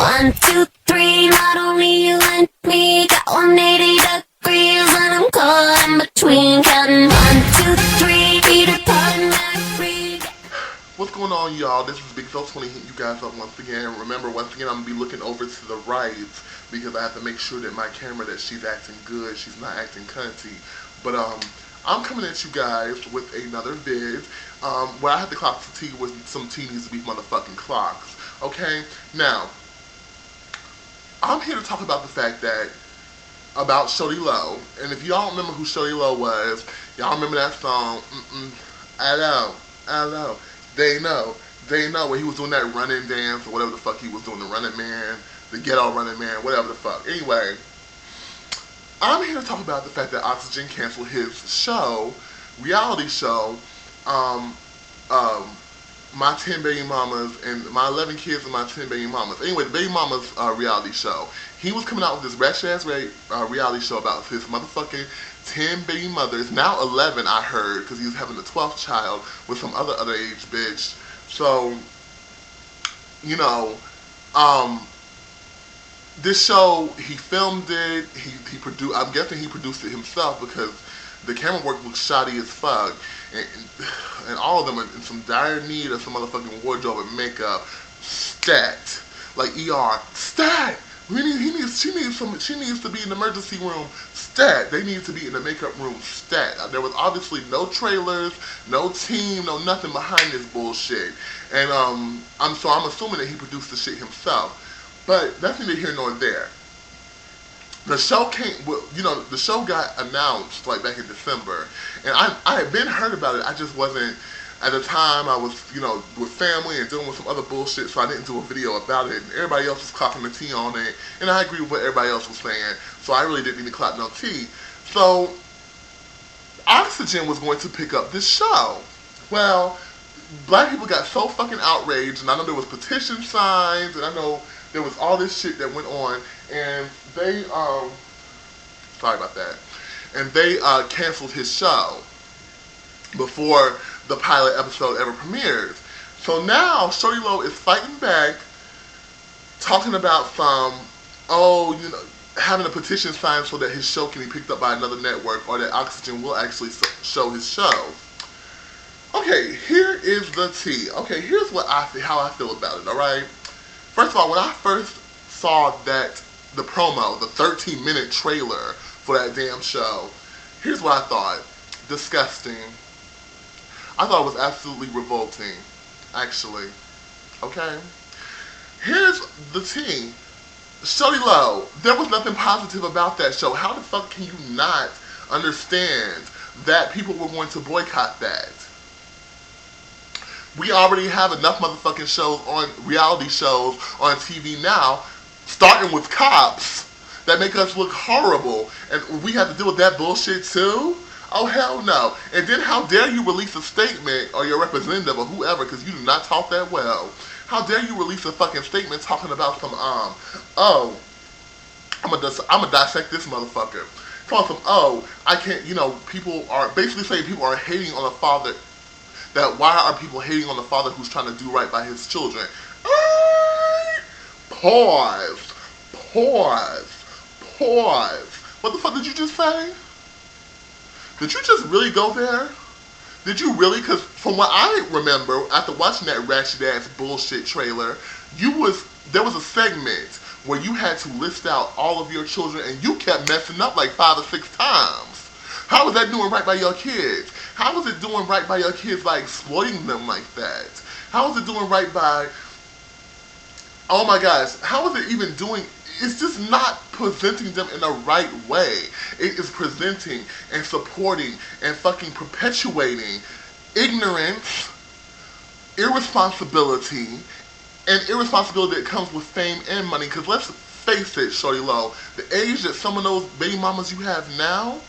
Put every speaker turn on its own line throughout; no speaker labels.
1, 2, 3, not only you and me, got 180 degrees and I'm caught in between, counting 1, 2, 3, feet apart and back free.
What's going on, y'all? This is Big Phil 20 hitting you guys up once again. Remember, once again, I'm going to be looking over to the right because I have to make sure that my camera, that she's acting good, she's not acting cunty. But I'm coming at you guys with another vid where I have to clock the T with some T needs to be motherfucking clocks. Okay? Now, I'm here to talk about the fact that about Shawty Lo. And if y'all remember who Shawty Lo was, y'all remember that song, I know. They know, where he was doing that running dance or whatever the fuck he was doing, the running man, the ghetto running man, whatever the fuck. Anyway, I'm here to talk about the fact that Oxygen canceled his show, reality show, My 10 Baby Mamas and My 11 Kids and My 10 Baby Mamas. Anyway, the Baby Mamas reality show. He was coming out with this ratchet ass reality show about his motherfucking 10 baby mothers, now 11 I heard, because he was having the 12th child with some other age bitch. So, you know, this show, he filmed it, he produced, I'm guessing he produced it himself because the camera work looks shoddy as fuck. And all of them are in some dire need of some motherfucking wardrobe and makeup. Stat. Like ER. Stat! She needs to be in the emergency room. Stat. They need to be in the makeup room. Stat. There was obviously no trailers, no team, no nothing behind this bullshit. And I'm assuming that he produced the shit himself. But that's neither here nor there. The show the show got announced like back in December, and I had been heard about it. I just wasn't, at the time I was, with family and dealing with some other bullshit, so I didn't do a video about it. And everybody else was clocking the tea on it, and I agree with what everybody else was saying, so I really didn't need to clock no tea. So, Oxygen was going to pick up this show. Well, black people got so fucking outraged, and I know there was petition signs, and I know there was all this shit that went on, and they, sorry about that, and they canceled his show before the pilot episode ever premiered. So now, Shawty Lo is fighting back, talking about having a petition signed so that his show can be picked up by another network, or that Oxygen will actually show his show. Okay, here is the tea. Okay, here's how I feel about it, alright? First of all, when I first saw the promo, the 13-minute trailer for that damn show, here's what I thought. Disgusting. I thought it was absolutely revolting, actually. Okay? Here's the tea. Shawty Lo, there was nothing positive about that show. How the fuck can you not understand that people were going to boycott that? We already have enough motherfucking reality shows on TV now, starting with cops, that make us look horrible, and we have to deal with that bullshit too? Oh, hell no. And then how dare you release a statement, or your representative, or whoever, because you do not talk that well. How dare you release a fucking statement talking about some, I'm gonna dissect this motherfucker. Talking some, I can't, people are basically saying people are hating on the father. That why are people hating on the father who's trying to do right by his children? Pause. What the fuck did you just say? Did you just really go there? Did you really? Because from what I remember, after watching that ratchet ass bullshit trailer, there was a segment where you had to list out all of your children, and you kept messing up like 5 or 6 times. How is that doing right by your kids? How is it doing right by your kids by exploiting them like that? How is it doing right by, oh my gosh, how is it even doing, it's just not presenting them in the right way. It is presenting and supporting and fucking perpetuating ignorance, irresponsibility, and irresponsibility that comes with fame and money. Because let's face it, Shawty Lo, the age that some of those baby mamas you have now,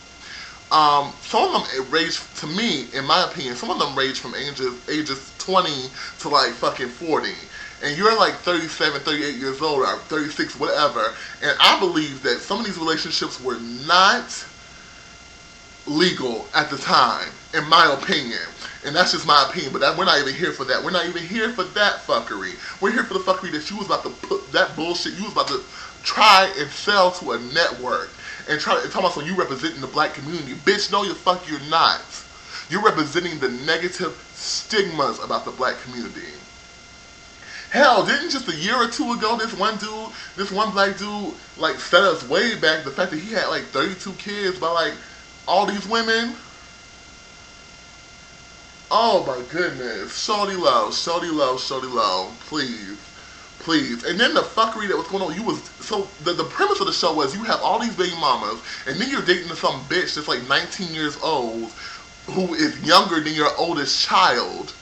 some of them range, to me, in my opinion, some of them range from ages 20 to like fucking 40. And you're like 37, 38 years old, or 36, whatever. And I believe that some of these relationships were not legal at the time. in my opinion. And that's just my opinion, but we're not even here for that. We're not even here for that fuckery. We're here for the fuckery that you was about to put, that bullshit you was about to try and sell to a network. And try to talk about, so you representing the black community. Bitch, no, the fuck you're not. You're representing the negative stigmas about the black community. Hell, didn't just a year or two ago this one black dude, like, set us way back, the fact that he had like 32 kids by like all these women? Oh my goodness. Shawty Lo, Shawty Lo, Shawty Lo, please. Please. And then the fuckery that was going on, so the premise of the show was you have all these baby mamas, and then you're dating some bitch that's like 19 years old, who is younger than your oldest child.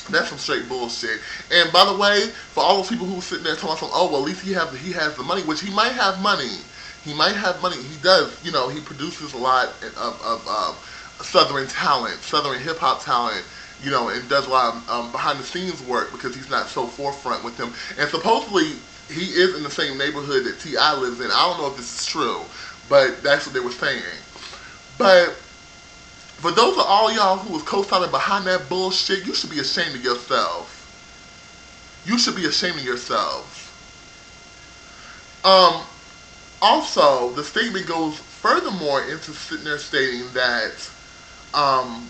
That's some straight bullshit. And by the way, for all those people who are sitting there talking about, oh, well, at least he has the money, which he might have money. He might have money. He does. He produces a lot of Southern talent, Southern hip hop talent, and does a lot of behind the scenes work because he's not so forefront with them. And supposedly he is in the same neighborhood that T.I. lives in. I don't know if this is true, but that's what they were saying. But for those of all y'all who was co-signing behind that bullshit, you should be ashamed of yourself. You should be ashamed of yourselves. Also, the statement goes furthermore into sitting there stating that, how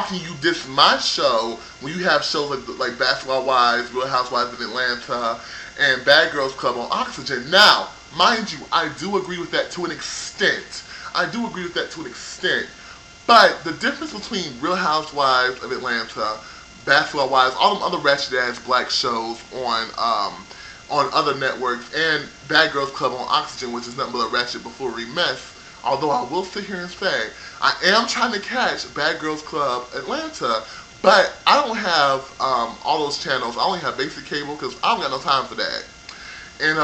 can you diss my show when you have shows like Basketball Wives, Real Housewives of Atlanta, and Bad Girls Club on Oxygen? Now, mind you, I do agree with that to an extent. But the difference between Real Housewives of Atlanta, Basketball Wives, all them other ratchet ass black shows on other networks, and Bad Girls Club on Oxygen, which is nothing but a ratchet buffoonery mess. Although I will sit here and say, I am trying to catch Bad Girls Club Atlanta, but I don't have all those channels. I only have basic cable because I don't got no time for that. And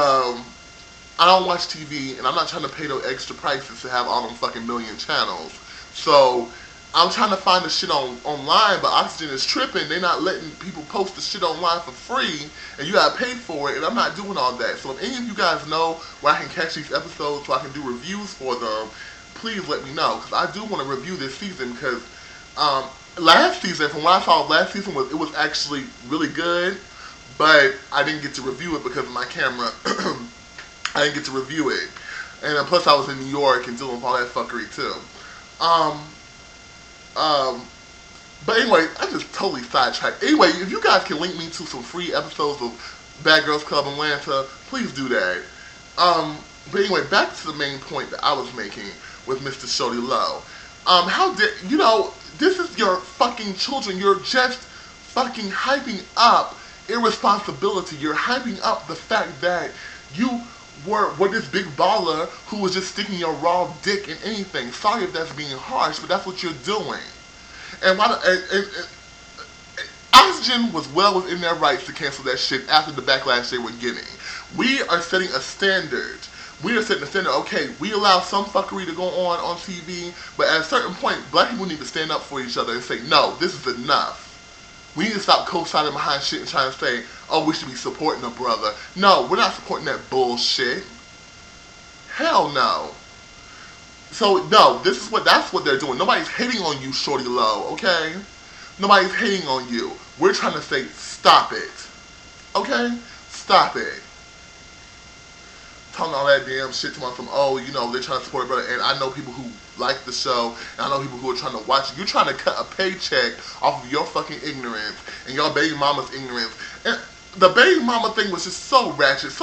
I don't watch TV, and I'm not trying to pay no extra prices to have all them fucking million channels. So I'm trying to find the shit online, but Oxygen is tripping. They're not letting people post the shit online for free, and you gotta pay for it, and I'm not doing all that. So if any of you guys know where I can catch these episodes so I can do reviews for them, please let me know, because I do want to review this season, because last season, from what I saw last season, it was actually really good, but I didn't get to review it because of my camera. I didn't get to review it. And plus I was in New York and dealing with all that fuckery too. But anyway, I just totally sidetracked. Anyway, if you guys can link me to some free episodes of Bad Girls Club Atlanta, please do that. But anyway, back to the main point that I was making with Mr. Shawty Lo. How dare, this is your fucking children. You're just fucking hyping up irresponsibility. You're hyping up the fact that you were this big baller who was just sticking your raw dick in anything. Sorry if that's being harsh, but that's what you're doing. And Oxygen was well within their rights to cancel that shit after the backlash they were getting. We are setting a standard. Okay, we allow some fuckery to go on TV, but at a certain point, black people need to stand up for each other and say, no, this is enough. We need to stop co-signing behind shit and trying to say, oh, we should be supporting a brother. No, we're not supporting that bullshit. Hell no. So, no, that's what they're doing. Nobody's hating on you, Shawty Lo, okay? Nobody's hating on you. We're trying to say, stop it. Okay? Stop it. Talking all that damn shit to them, they're trying to support a brother. And I know people who like the show, and I know people who are trying to watch it. You're trying to cut a paycheck off of your fucking ignorance and your baby mama's ignorance. And the baby mama thing was just so ratchet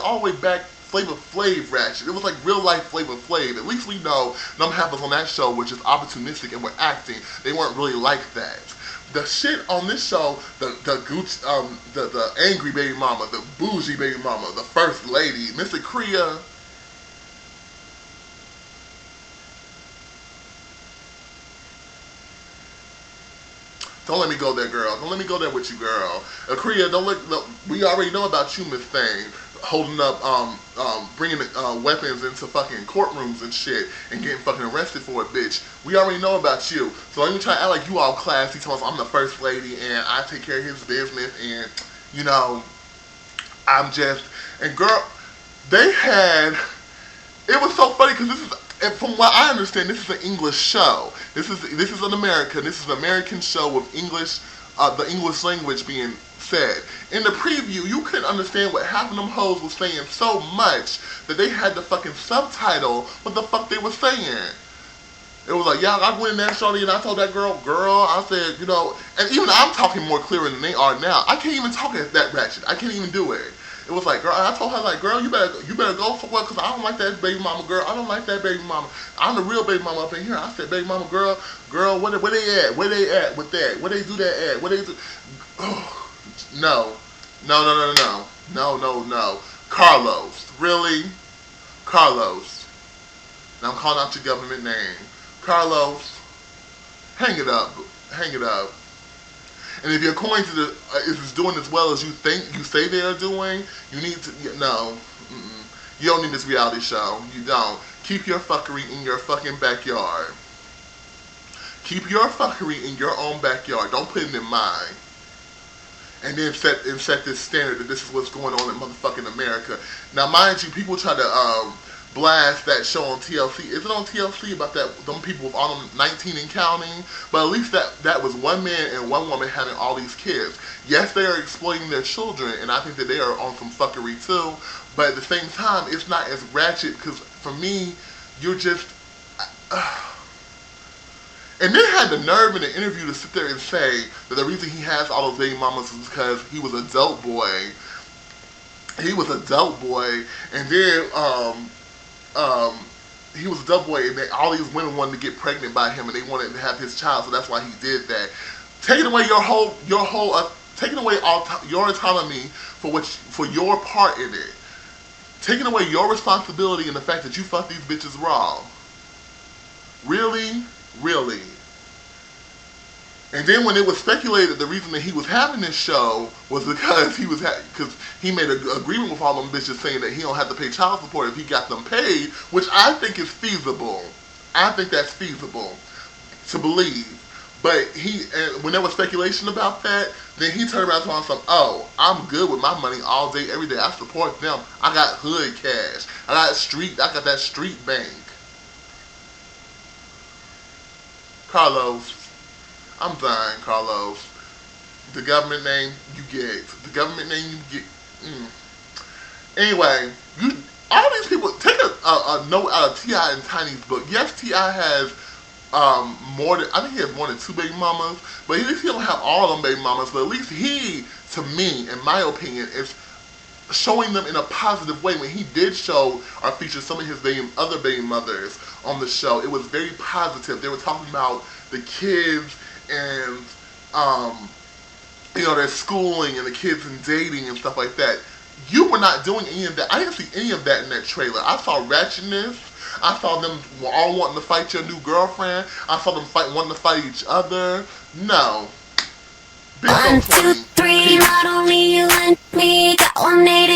all the way back, Flavor Flav ratchet. It was like real life Flavor Flav. At least we know them happens on that show, which is opportunistic and we're acting. They weren't really like that. The shit on this show, the angry baby mama, the bougie baby mama, the first lady, Mr. Kriya. Don't let me go there, girl. Don't let me go there with you, girl. Kriya, we already know about you, Miss Thing, holding up, bringing weapons into fucking courtrooms and shit, and getting fucking arrested for it, bitch. We already know about you. So don't even try to act like you all classy. Tell us I'm the first lady and I take care of his business, and I'm just. And girl, they had, it was so funny because this is, and from what I understand, this is an English show. This is an American. This is an American show with English, the English language being said. In the preview, you couldn't understand what half of them hoes was saying so much that they had to fucking subtitle what the fuck they were saying. It was like, yeah, I went in there, Shawty, and I told that girl, I said, you know, and even I'm talking more clearer than they are now. I can't even talk that ratchet. I can't even do it. It was like, girl, I told her, like, girl, you better go for what, because I don't like that baby mama, girl. I don't like that baby mama. I'm the real baby mama up in here. I said, baby mama, girl, where they at? Where they at with that? Where they do that at? Where they do? Oh, no. Carlos, really? Carlos. Now I'm calling out your government name. Carlos, hang it up. And if your coins is doing as well as you say they are doing, you need to, no. You don't need this reality show. You don't. Keep your fuckery in your fucking backyard. Keep your fuckery in your own backyard. Don't put it in mine. And then set this standard that this is what's going on in motherfucking America. Now, mind you, people try to blast that show on TLC. Is it on TLC about them people with all them 19 and counting? But at least that was one man and one woman having all these kids. Yes, they are exploiting their children, and I think that they are on some fuckery too. But at the same time, it's not as ratchet, because for me, you're just... And then had the nerve in the interview to sit there and say that the reason he has all those baby mamas is because he was a dope boy. He was a dope boy, and then he was a dope boy, and all these women wanted to get pregnant by him, and they wanted to have his child, so that's why he did that. Taking away taking away your autonomy for your part in it. Taking away your responsibility in the fact that you fucked these bitches raw. Really? Really? And then when it was speculated the reason that he was having this show was because he made an agreement with all them bitches saying that he don't have to pay child support if he got them paid, which I think is feasible. I think that's feasible to believe. But when there was speculation about that, then he turned around and told him, oh, I'm good with my money all day, every day. I support them. I got hood cash. I got that street bank. Carlos, I'm dying, Carlos. The government name you get. Anyway, all these people, take a note out of T.I. and Tiny's book. Yes, T.I. has I think he has more than 2 baby mamas, but at least he don't have all of them baby mamas, but at least he, to me, in my opinion, is showing them in a positive way. When he did show or feature some of his other baby mothers on the show, it was very positive. They were talking about the kids and their schooling and the kids and dating and stuff like that. You were not doing any of that. I didn't see any of that in that trailer. I saw ratchetness. I saw them all wanting to fight your new girlfriend. I saw them wanting to fight each other. No.
1, 2, 3, not only you and me, got 180